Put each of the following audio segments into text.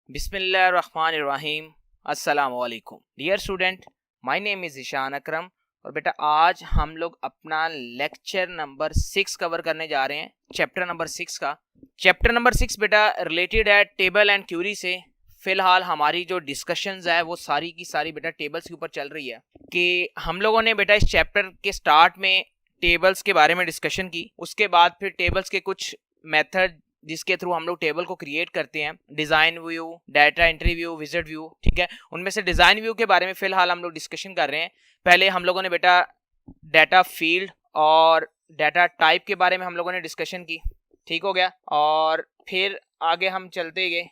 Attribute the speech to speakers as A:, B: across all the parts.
A: बिस्मिल्लाहिर्रहमानिर्रहीम। अस्सलाम वालेकुम dear student, my name is Ishan Akram. और बेटा आज हम लोग अपना लेक्चर नंबर 6 कवर करने जा रहे हैं, चैप्टर नंबर 6 का। चैप्टर नंबर 6 बेटा रिलेटेड है टेबल एंड क्यूरी से। फिलहाल हमारी जो डिस्कशंस है वो सारी की सारी बेटा टेबल्स के ऊपर चल रही है कि हम लोगों ने बेटा इस चैप्टर के स्टार्ट में टेबल्स के बारे में डिस्कशन की। उसके बाद फिर टेबल्स के कुछ मेथड जिसके थ्रू हम लोग टेबल को क्रिएट करते हैं, design view, data entry view, visit view, ठीक है। उनमें से डिजाइन व्यू के बारे में फिलहाल हम लोग डिस्कशन कर रहे हैं। पहले हम लोगों ने बेटा डाटा फील्ड और डाटा टाइप के बारे में हम लोगों ने डिस्कशन की, ठीक हो गया। और फिर आगे हम चलते गए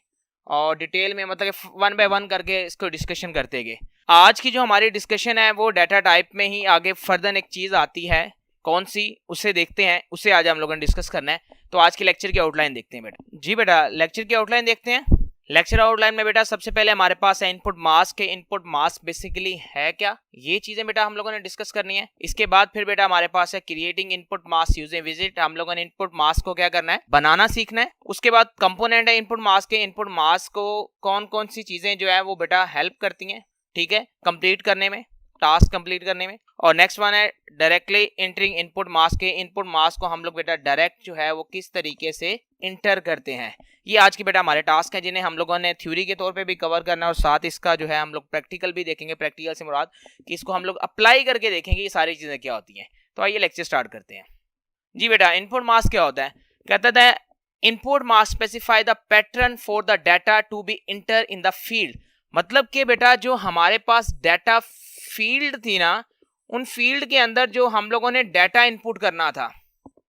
A: और डिटेल में मतलब वन बाय वन करके इसको डिस्कशन करते गए। आज की जो हमारी डिस्कशन है वो डाटा टाइप में ही आगे फर्दर एक चीज आती है, कौन सी उसे देखते हैं, उसे आज हम लोगों ने डिस्कस करना है। तो आज की लेक्चर की आउटलाइन देखते हैं बेटा। जी बेटा लेक्चर की आउटलाइन देखते हैं। लेक्चर आउटलाइन में बेटा सबसे पहले हमारे पास है इनपुट मास्क के। इनपुट मास्क बेसिकली है क्या, ये चीजें बेटा हम लोगों ने डिस्कस करनी है। इसके बाद फिर बेटा हमारे पास है creating input mask using visit. हम लोगों ने इनपुट मास्क को क्या करना है, बनाना सीखना है। उसके बाद कंपोनेंट है इनपुट मास्क के। इनपुट मास्क को कौन कौन सी चीजें जो है वो बेटा हेल्प करती हैं, ठीक है, कंप्लीट करने में, टास्क कंप्लीट करने में। और नेक्स्ट वन है डायरेक्टली एंटरिंग इनपुट मास्क के। इनपुट मास्क को हम लोग बेटा डायरेक्ट जो है वो किस तरीके से इंटर करते हैं, ये आज की बेटा हमारे टास्क है, जिन्हें हम लोगों ने थ्योरी के तौर पे भी कवर करना है और साथ इसका जो है हम लोग प्रैक्टिकल भी देखेंगे। प्रैक्टिकल से मुराद कि इसको हम लोग अप्लाई करके देखेंगे ये सारी चीजें क्या होती हैं। तो आइए लेक्चर स्टार्ट करते हैं। जी बेटा इनपुट मास्क क्या होता है, कहता है input mask specify the pattern for the data to be enter in the field. मतलब कि बेटा जो हमारे पास डाटा फील्ड थी ना, उन फील्ड के अंदर जो हम लोगों ने डाटा इनपुट करना था,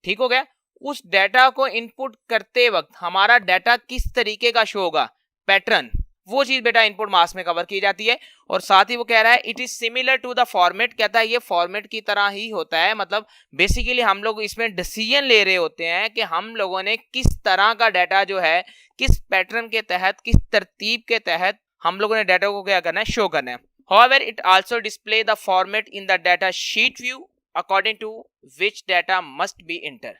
A: ठीक हो गया, उस डाटा को इनपुट करते वक्त हमारा डाटा किस तरीके का शो होगा, पैटर्न, वो चीज बेटा इनपुट मास्क में कवर की जाती है। और साथ ही वो कह रहा है it is similar to the format. कहता है ये फॉर्मेट की तरह ही होता है। मतलब बेसिकली हम लोग इसमें डिसीजन ले रहे होते हैं कि हम लोगों ने किस तरह का डाटा जो है, किस पैटर्न के तहत, किस तरतीब के तहत हम लोगों ने डाटा को क्या करना है, शो करना है। However, it also display the format in the data sheet view according to which data must be entered।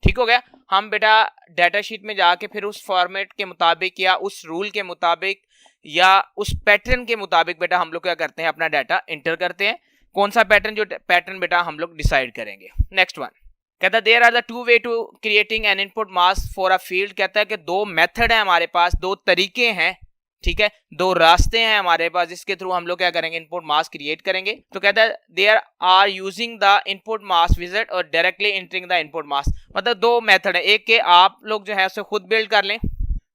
A: ठीक हो गया। हम बेटा डाटा शीट में जाके फिर उस फॉर्मेट के मुताबिक या उस रूल के मुताबिक या उस पैटर्न के मुताबिक बेटा हम लोग क्या करते हैं, अपना डाटा इंटर करते हैं। कौन सा पैटर्न, जो पैटर्न बेटा हम लोग डिसाइड करेंगे। नेक्स्ट वन कहता है there are the two way to creating an input mask for a field. कहता है कि दो मेथड है हमारे पास, दो तरीके हैं, ठीक है, दो रास्ते हैं हमारे पास जिसके थ्रू हम लोग क्या करेंगे, इनपुट मास्क क्रिएट करेंगे। तो कहता है there are using the input mask visit और directly entering the input mask. मतलब दो मेथड है, एक के आप लोग जो है उसे खुद बिल्ड कर लें,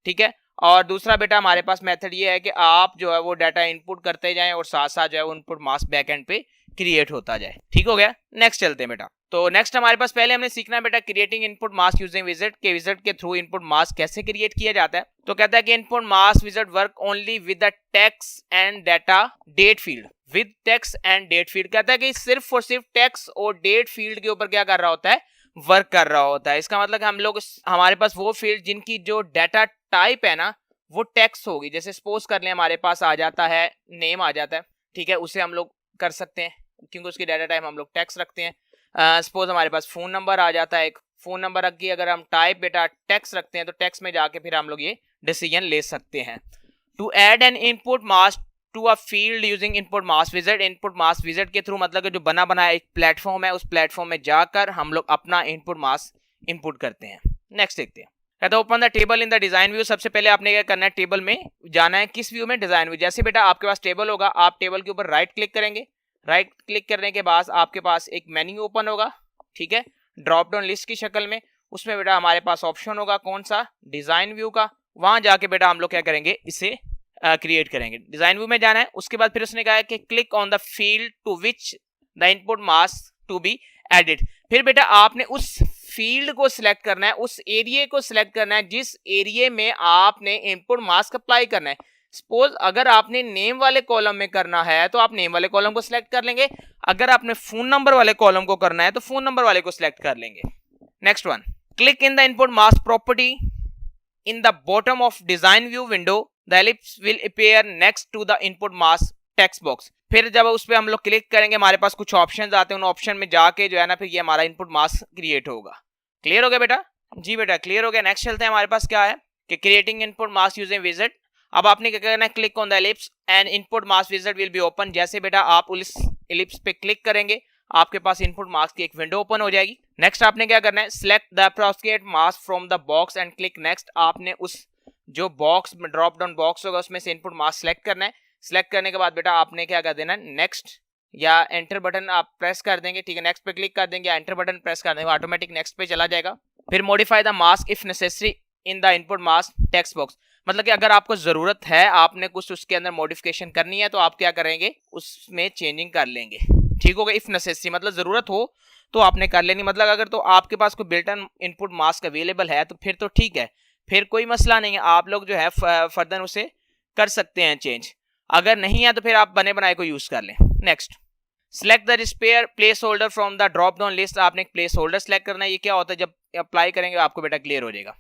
A: ठीक है, और दूसरा बेटा हमारे पास मेथड ये है कि आप जो है वो डाटा इनपुट करते जाएं और साथ साथ जो है वो इनपुट मास्क बैकएंड पे क्रिएट होता जाए। ठीक हो गया। नेक्स्ट चलते हैं बेटा। तो नेक्स्ट हमारे पास पहले हमने सीखना है बेटा creating input mask using wizard के। विजिट के थ्रू इनपुट मास्क कैसे क्रिएट किया जाता है। तो कहता है कि input mask wizard work only with the text and data date field. With text and date field कहता है कि सिर्फ और सिर्फ टेक्स्ट और डेट फील्ड के ऊपर क्या कर रहा होता है, वर्क कर रहा होता है। इसका मतलब हम लोग, हमारे पास वो फील्ड जिनकी जो डाटा टाइप है ना वो टेक्स्ट होगी। जैसे सपोज कर लें हमारे पास आ जाता है नेम आ जाता है, ठीक है, उसे हम लोग कर सकते हैं क्योंकि उसकी डाटा टाइप हम लोग टेक्स्ट रखते हैं। सपोज हमारे पास फोन नंबर आ जाता है, एक फोन नंबर रख के अगर हम टाइप बेटा टेक्स्ट रखते हैं तो टेक्स्ट में जाके फिर हम लोग ये डिसीजन ले सकते हैं। To add an input mask to a field using input mask wizard. Input mask wizard के थ्रू मतलब कि जो बना बनाया एक प्लेटफॉर्म है, उस प्लेटफॉर्म में जाकर हम लोग अपना इनपुट मास्क इनपुट करते हैं। नेक्स्ट देखते हैं। कहता है open the table in the design view. सबसे पहले आपने क्या करना है, टेबल में जाना है। किस व्यू में, डिजाइन व्यू। जैसे बेटा आपके पास टेबल होगा, आप टेबल के ऊपर राइट क्लिक करेंगे। राइट क्लिक करने के बाद आपके पास एक मेन्यू ओपन होगा, ठीक है, ड्रॉप डाउन लिस्ट की शक्ल में। उसमें बेटा हमारे पास ऑप्शन होगा कौन सा, डिजाइन व्यू का। वहां जाके बेटा हम लोग क्या करेंगे, इसे क्रिएट करेंगे। डिजाइन व्यू में जाना है। उसके बाद फिर उसने कहा है कि click on the field to which the input mask to be added. फिर बेटा आपने उस फील्ड को सिलेक्ट करना है, उस एरिया को सिलेक्ट करना है जिस एरिया में आपने इनपुट मास्क अप्लाई करना है। सपोज अगर आपने नेम वाले कॉलम में करना है तो आप नेम वाले कॉलम को सिलेक्ट कर लेंगे। अगर आपने फोन नंबर वाले कॉलम को करना है तो फोन नंबर वाले को सिलेक्ट कर लेंगे। Next one, click in the input mask property in the bottom of design view window. The ellipse will appear next to the input mask text box. फिर जब उस पर हम लोग क्लिक करेंगे हमारे पास कुछ ऑप्शंस आते हैं, उन ऑप्शन में जाके जो है ना फिर ये हमारा इनपुट मास्क क्रिएट होगा। क्लियर हो गया बेटा? जी बेटा क्लियर हो गया। नेक्स्ट चलते हैं। हमारे पास क्या है कि creating input mask using visit. अब आपने क्या करना है, click on the ellipse and input mask wizard will be open. जैसे बेटा आप उस एलिप्स पे क्लिक करेंगे आपके पास इनपुट मास्क की एक विंडो ओपन हो जाएगी। नेक्स्ट आपने क्या करना है, select the appropriate mask from the box and click next. आपने उस जो बॉक्स में ड्रॉप डाउन बॉक्स होगा उसमें से इनपुट मास्क सेलेक्ट करना है। सिलेक्ट करने के बाद बेटा आपने क्या कर देना है, नेक्स्ट या एंटर बटन आप प्रेस कर देंगे, ठीक है। नेक्स्ट पे क्लिक कर देंगे, एंटर बटन प्रेस कर देंगे, ऑटोमेटिक नेक्स्ट पे चला जाएगा। फिर modify the mask if necessary in the input mask text box, मतलब कि अगर आपको जरूरत है, आपने कुछ उसके अंदर मॉडिफिकेशन करनी है तो आप क्या करेंगे, उसमें चेंजिंग कर लेंगे, ठीक होगा। इफ नेसेसरी मतलब जरूरत हो तो आपने कर लेनी, मतलब अगर तो आपके पास कोई built in input mask available है तो फिर तो ठीक है, फिर कोई मसला नहीं है, आप लोग जो है फर्दर उसे कर सकते हैं चेंज। अगर नहीं है तो फिर आप बने बनाए को यूज कर लें। Next, select the spare place holder from the drop down list. आपने एक प्लेस होल्डर सेलेक्ट करना है। ये क्या होता है, जब अप्लाई करेंगे आपको बेटा क्लियर हो जाएगा।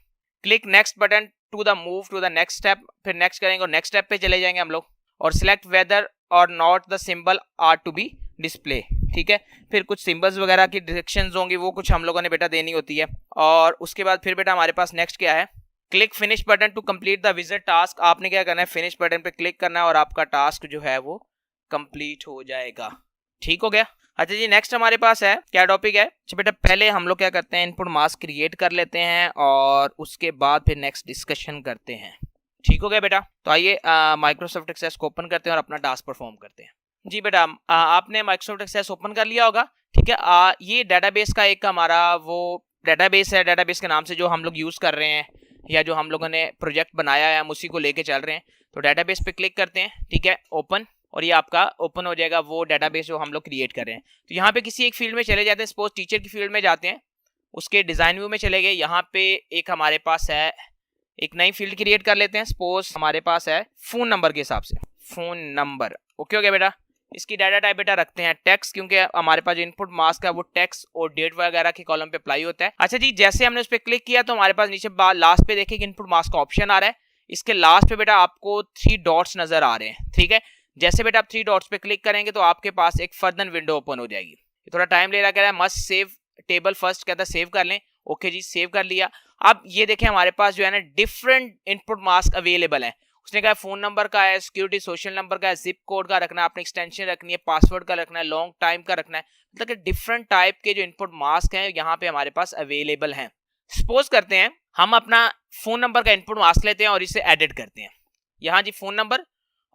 A: Click next button to the move to the next step, फिर नेक्स्ट करेंगे और नेक्स्ट स्टेप पे चले जाएंगे हम लोग। और सिलेक्ट वेदर और not the symbol are to be display, ठीक है। फिर कुछ सिंबल्स वगैरह की डायरेक्शंस होंगी, वो कुछ हम लोगों ने बेटा देनी होती है। और उसके बाद फिर बेटा हमारे पास नेक्स्ट क्या है, click finish button to complete the wizard task. आपने क्या करना है, फिनिश बटन पे क्लिक करना है और आपका टास्क जो है वो कंप्लीट हो जाएगा, ठीक हो गया। अच्छा जी, नेक्स्ट हमारे पास है क्या टॉपिक है। अच्छा बेटा पहले हम लोग क्या करते हैं, इनपुट मास्क क्रिएट कर लेते हैं और उसके बाद फिर नेक्स्ट डिस्कशन करते हैं, ठीक हो गया बेटा। तो आइए माइक्रोसॉफ्ट एक्सेस को ओपन करते हैं और अपना टास्क परफॉर्म करते हैं। जी बेटा आपने माइक्रोसॉफ्ट एक्सेस ओपन कर लिया होगा, ठीक है। ये डाटाबेस का एक हमारा वो डाटाबेस है, डाटाबेस के नाम से जो हम लोग यूज कर रहे हैं या जो हम लोगों ने प्रोजेक्ट बनाया है हम उसी को लेके चल रहे हैं। तो डाटाबेस पे क्लिक करते हैं, ठीक है, ओपन, और ये आपका ओपन हो जाएगा वो डाटाबेस जो हम लोग क्रिएट कर रहे हैं। तो यहाँ पे किसी एक फील्ड में चले जाते हैं, सपोज टीचर की फील्ड में जाते हैं, उसके डिजाइन व्यू में चले गए। यहाँ पे एक हमारे पास है, एक नई फील्ड क्रिएट कर लेते हैं। सपोज हमारे पास है फोन नंबर के हिसाब से, फोन नंबर, ओके हो गया बेटा। इसकी डाटा टाइप बेटा रखते हैं टेक्स्ट, क्योंकि हमारे पास जो इनपुट मास्क है वो टेक्स्ट और डेट वगैरह के कॉलम पे अप्लाई होता है। अच्छा जी, जैसे हमने उस पर क्लिक किया तो हमारे पास नीचे लास्ट पे देखिए इनपुट मास्क का ऑप्शन आ रहा है। इसके लास्ट पे बेटा आपको 3 डॉट्स नजर आ रहे हैं, ठीक है। जैसे बेटा आप 3 डॉट्स पे क्लिक करेंगे तो आपके पास एक फर्दर विंडो ओपन हो जाएगी। थोड़ा टाइम ले रहा, कह रहा है मस्ट सेव टेबल फर्स्ट, कहता है सेव कर लें। ओके जी, सेव कर लिया। अब ये देखें हमारे पास जो है ना डिफरेंट इनपुट मास्क अवेलेबल है। उसने कहा फोन नंबर का है, सिक्योरिटी सोशल नंबर का है, जिप कोड का रखना है, आपने एक्सटेंशन रखनी है, पासवर्ड का रखना है, लॉन्ग टाइम का रखना है, मतलब कि डिफरेंट टाइप के जो इनपुट मास्क हैं यहाँ पे हमारे पास अवेलेबल हैं। सपोज करते हैं हम अपना फोन नंबर का इनपुट मास्क लेते हैं और इसे एडिट करते हैं। यहाँ जी फोन नंबर,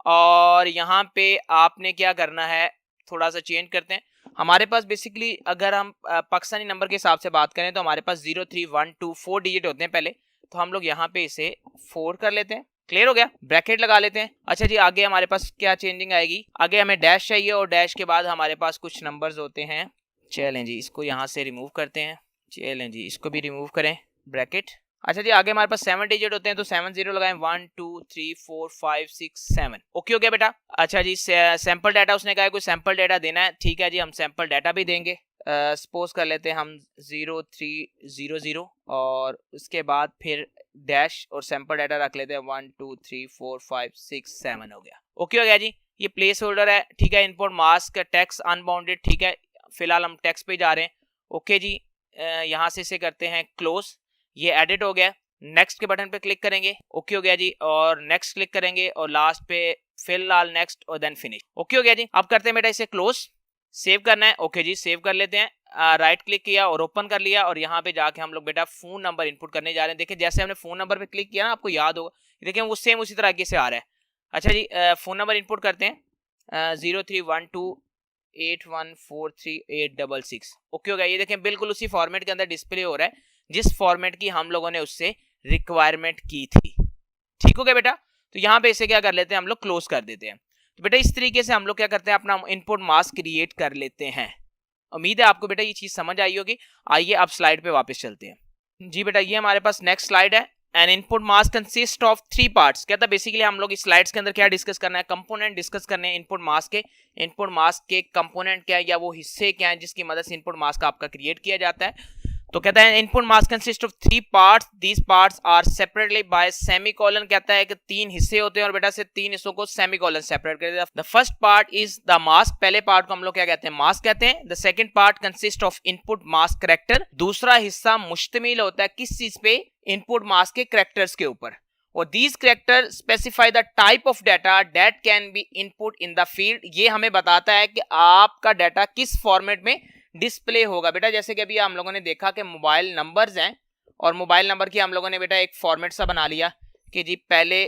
A: और यहाँ पे आपने क्या करना है, थोड़ा सा चेंज करते हैं। हमारे पास बेसिकली अगर हम पाकिस्तानी नंबर के हिसाब से बात करें तो हमारे पास 0 3 1 2 4 डिजिट होते हैं पहले, तो हम लोग यहाँ पे इसे 4 कर लेते हैं। क्लियर हो गया, ब्रैकेट लगा लेते हैं। अच्छा जी, आगे हमारे पास क्या चेंजिंग आएगी, आगे हमें डैश चाहिए और डैश के बाद हमारे पास कुछ नंबर्स होते हैं। चलें जी, इसको यहाँ से रिमूव करते हैं। चलें जी, इसको भी रिमूव करें, ब्रैकेट। अच्छा जी, आगे हमारे पास 7 डिजिट होते हैं तो 7 0 लगाएं, 1 2 3 4 5 6 7। ओके हो गया बेटा। अच्छा जी, सैंपल डाटा उसने कहा है कोई सैंपल डाटा देना है, ठीक है जी, हम सैंपल डाटा भी देंगे। सपोज कर लेते हैं हम 0 3 0 0 और उसके बाद फिर डैश और सैंपल डाटा रख लेते हैं 1 2 3 4 5 6 7 हो गया। ओके हो गया जी, ये प्लेस होल्डर है, ठीक है। इनपुट मास्क टेक्स्ट अनबाउंडेड, ठीक है, फिलहाल हम टेक्स्ट पे जा रहे हैं। ओके जी, यहाँ से इसे करते हैं क्लोज, ये एडिट हो गया। नेक्स्ट के बटन पे क्लिक करेंगे, ओके हो गया जी, और नेक्स्ट क्लिक करेंगे और लास्ट पे फिलहाल नेक्स्ट और देन फिनिश। ओके हो गया जी। अब करते हैं बेटा इसे क्लोज, सेव करना है। ओके जी, सेव कर लेते हैं। राइट क्लिक किया और ओपन कर लिया और यहाँ पे जाके हम लोग बेटा फोन नंबर इनपुट करने जा रहे हैं। देखिए जैसे हमने फोन नंबर पे क्लिक किया ना, आपको याद होगा, देखिए वो सेम उसी तरीके से आ रहा है। अच्छा जी, फोन नंबर इनपुट करते हैं 031281438666। ओके हो गया, ये देखें बिल्कुल उसी फॉर्मेट के अंदर डिस्प्ले हो रहा है जिस फॉर्मेट की हम लोगों ने उससे रिक्वायरमेंट की थी। ठीक हो गया बेटा। तो यहाँ पे इसे क्या कर लेते हैं, हम लोग क्लोज कर देते हैं। तो बेटा इस तरीके से हम लोग क्या करते हैं, अपना इनपुट मास्क क्रिएट कर लेते हैं। उम्मीद है आपको बेटा ये चीज समझ आई होगी। आइए अब स्लाइड पे वापस चलते हैं। जी बेटा, ये हमारे पास नेक्स्ट स्लाइड है। N input mask consist of 3 parts. कहता है बेसिकली हम लोग इस स्लाइड्स के अंदर क्या डिस्कस करना है, कंपोनेंट डिस्कस करने हैं इनपुट मास्क के। इनपुट मास्क के कंपोनेंट क्या है या वो हिस्से क्या है जिसकी मदद से इनपुट मास्क आपका क्रिएट किया जाता है। तो कहता है input mask consist of 3 parts, these parts are separately by semicolon. कहता है कि 3 हिस्से होते हैं और बेटा से 3 हिस्सों को सेमीकोलन सेपरेट कर देता है। The first part is the mask, पहले पार्ट को हम लोग क्या कहते हैं, मास्क कहते हैं। The second part consist of input mask character, दूसरा हिस्सा मुश्तमिल होता है किस चीज पे, इनपुट मास्क के कैरेक्टर्स के ऊपर। और these character specify the type of data that can be input in the field. ये हमें बताता है कि आपका डाटा किस फॉर्मेट में डिस्प्ले होगा। बेटा जैसे कि अभी हम लोगों ने देखा कि मोबाइल नंबर्स हैं और मोबाइल नंबर की हम लोगों ने बेटा एक फॉर्मेट सा बना लिया कि जी पहले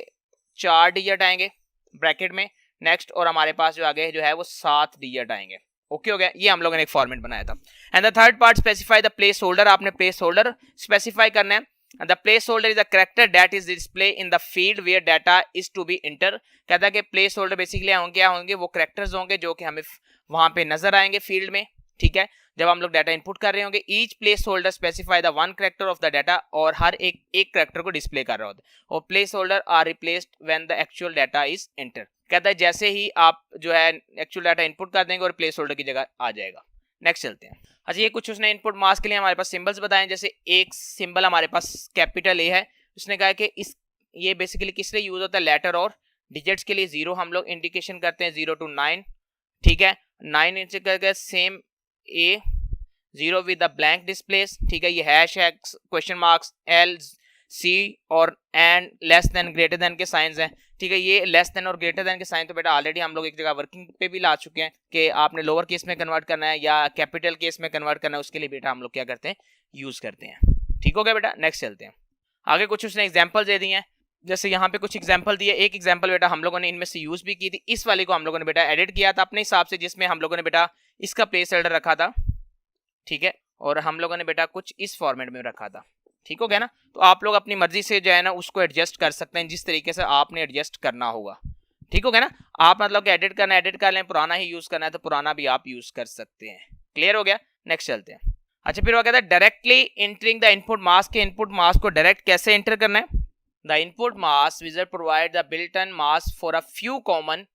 A: 4 डिजिट आएंगे ब्रैकेट में, नेक्स्ट और हमारे पास जो आगे जो है वो 7 डिजिट आएंगे। ओके हो गया, ये हम लोगों ने एक फॉर्मेट बनाया था। And the third part specify the place holder. आपने प्लेस होल्डर स्पेसिफाई करना है। The placeholder is a character that is displayed in the field where data is to be enter। कहता है कि प्लेस होल्डर बेसिकली क्या होंगे, वो characters होंगे जो कि हमें वहां पे नजर आएंगे फील्ड में, ठीक है, जब हम लोग डाटा इनपुट कर रहे होंगे। Each place holder specify the one character of the data, और हर एक कैरेक्टर को डिस्प्ले कर रहा होता है। और place holder are replaced when the actual data is enter. कहता है जैसे ही आप जो है एक्चुअल डाटा इनपुट कर देंगे और प्लेस होल्डर की जगह आ जाएगा। नेक्स्ट चलते हैं। अच्छा, ये कुछ उसने इनपुट मास्क के लिए हमारे पास सिंबल्स बताएं। जैसे एक सिंबल हमारे पास कैपिटल ए है, उसने कहा कि ये बेसिकली किस लिए यूज होता है, लेटर और डिजिट्स के लिए। 0 हम लोग इंडिकेशन करते हैं 0 to 9, ठीक है, 9 इंच करके same A 0 with the blank displace, ठीक है। ये हैश है, क्वेश्चन मार्क्स, एल, सी और and, less than, greater than के साइंस हैं, ठीक है। ये लेस देन और ग्रेटर देन के साइन तो बेटा ऑलरेडी हम लोग एक जगह वर्किंग पे भी ला चुके हैं कि आपने लोअर केस में कन्वर्ट करना है या कैपिटल केस में कन्वर्ट करना है, उसके लिए बेटा हम लोग क्या करते हैं, यूज करते हैं। ठीक हो गया बेटा, नेक्स्ट चलते हैं। आगे कुछ उसने एग्जाम्पल दे दिए हैं, जैसे यहाँ पे कुछ एग्जाम्पल दिए। एक एग्जाम्पल बेटा हम लोगों ने इनमें से यूज भी की थी, इस वाले को हम लोगों ने बेटा एडिट किया था अपने हिसाब से, जिसमें हम लोगों ने बेटा इसका प्लेस होल्डर रखा था, ठीक है, और हम लोगों ने बेटा कुछ इस फॉर्मेट में रखा था। ठीक हो गया ना, तो आप लोग अपनी मर्जी से जो है ना उसको एडजस्ट कर सकते हैं जिस तरीके से आपने एडजस्ट करना होगा। ठीक हो गया ना, आप मतलब कि एडिट करना है एडिट कर लें, पुराना ही यूज करना है तो पुराना भी आप यूज कर सकते हैं। क्लियर हो गया, नेक्स्ट चलते हैं। अच्छा, फिर वो कहता है directly entering the input mask. के इनपुट मास्क को डायरेक्ट कैसे एंटर करना है। The input mask wizard provide the built in mask for a few common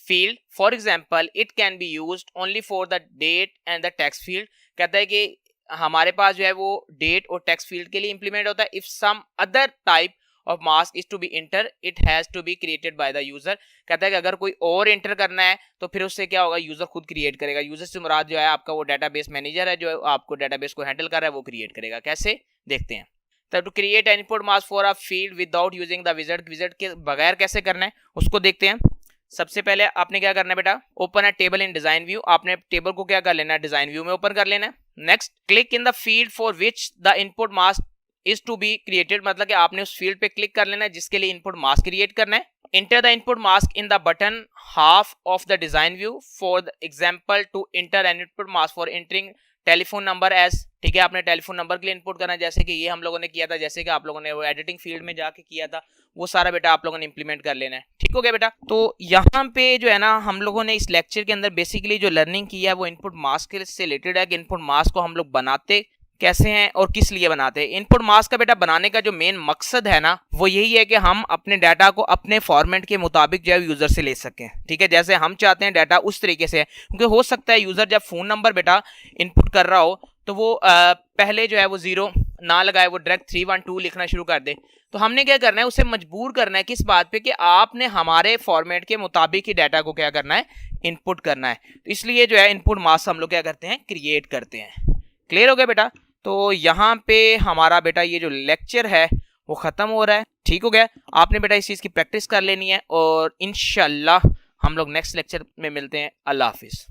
A: field, for example it can be used only for the date and the text field. कहता है कि हमारे पास जो है वो डेट और टेक्स्ट फील्ड के लिए इंप्लीमेंट होता है। If some other type of mask is to be enter it has to be created by the user. कहता है कि अगर कोई और इंटर करना है तो फिर उससे क्या होगा, यूजर खुद क्रिएट करेगा। यूजर से मुराद जो है आपका वो डेटाबेस मैनेजर है जो आपको डेटाबेस को हैंडल कर रहा है, वो क्रिएट करेगा। कैसे देखते हैं। तो to create an input mask for a field without using the wizard, wizard के बगैर कैसे करना है उसको देखते हैं। सबसे पहले आपने क्या करना है बेटा, open a table in design view. आपने टेबल को क्या कर लेना है, डिजाइन व्यू में ओपन कर लेना है। Next, click in the field for which the input mask is to be created, मतलब कि आपने उस फील्ड पे क्लिक कर लेना है जिसके लिए इनपुट मास्क क्रिएट करना है। Enter the input mask in the button half of the design view for the example to enter an input mask for entering telephone number as, ठीक है, आपने टेलीफोन नंबर के लिए इनपुट करना है, जैसे कि ये हम लोगों ने किया था, जैसे कि आप लोगों ने वो एडिटिंग फील्ड में जाके किया था, वो सारा बेटा आप लोगों ने इंप्लीमेंट कर लेना है। ठीक हो गया बेटा। तो यहाँ पे जो है ना हम लोगों ने इस लेक्चर के अंदर बेसिकली जो लर्निंग की है वो इनपुट मास्क से रिलेटेड है कि इनपुट मास्क को हम लोग बनाते कैसे हैं और किस लिए बनाते हैं। इनपुट मास्क का बेटा बनाने का जो मेन मकसद है ना वो यही है कि हम अपने डाटा को अपने फॉर्मेट के मुताबिक जो है यूजर से ले सकें। ठीक है, जैसे हम चाहते हैं डाटा उस तरीके से है, क्योंकि हो सकता है यूजर जब फोन नंबर बेटा इनपुट कर रहा हो तो वो पहले जो है वो 0 ना लगाए, वो डायरेक्ट 312 लिखना शुरू कर दे। तो हमने क्या करना है, उसे मजबूर करना है किस बात पे कि आपने हमारे फॉर्मेट के मुताबिक ही डाटा को क्या करना है, इनपुट करना है। तो इसलिए जो है इनपुट मास्क हम लोग क्या करते हैं, क्रिएट करते हैं। क्लियर हो गया बेटा। तो यहाँ पे हमारा बेटा ये जो लेक्चर है वो खत्म हो रहा है। ठीक हो गया, आपने बेटा इस चीज़ की प्रैक्टिस कर लेनी है और इंशाल्लाह हम लोग नेक्स्ट लेक्चर में मिलते हैं। अल्लाह हाफिज़।